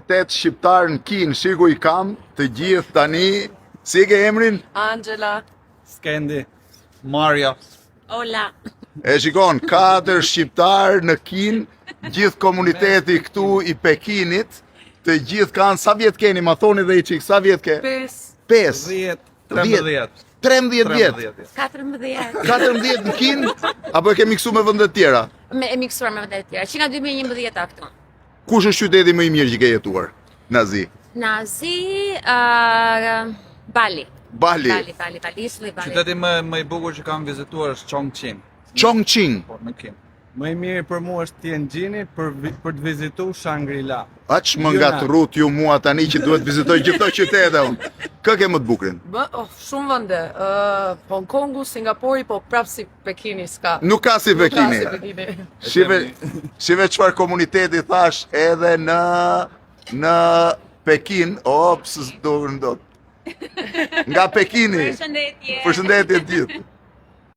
komunitet shqiptar në Kinë, shiku i kam të gjithë tani. Si ke emrin? Angela. Skendi. Maria. Ola. E shikon, 4 shqiptar në Kinë, gjithë komuniteti këtu i Pekinit, të gjithë kanë, sa vjet keni, ma thoni dhe i qikë, sa vjet ke? 5. 13. 13 vjet. 14. 14 në Kinë, apo e ke miksu me vëndet tjera? Me e miksuar me vëndet tjera. Që nga 2011 këtu. Kush është qyteti më i mirë që ke jetuar? Nazi. Nazi, Bali. Bali. Bali, isli Bali. Qyteti më i bukur që kam vizituar është Chongqing. Chongqing. Po, në Kinë. Më i miri për mua është Tianjini për të vizituar Shangri-La. Aq më ngatrut ju mua tani që duhet vizitoj gjithë këto qytete unë. Kë ke më të bukurin? Shumë vende. Hong Kongu, Singapuri, po prapë si Pekini s'ka. Nuk ka si Pekini. Nuk ka si Pekini. Shive çfarë komuniteti thash edhe në Pekin, ops, do ndot. Nga Pekini. Përshëndetje. Përshëndetje të gjithë.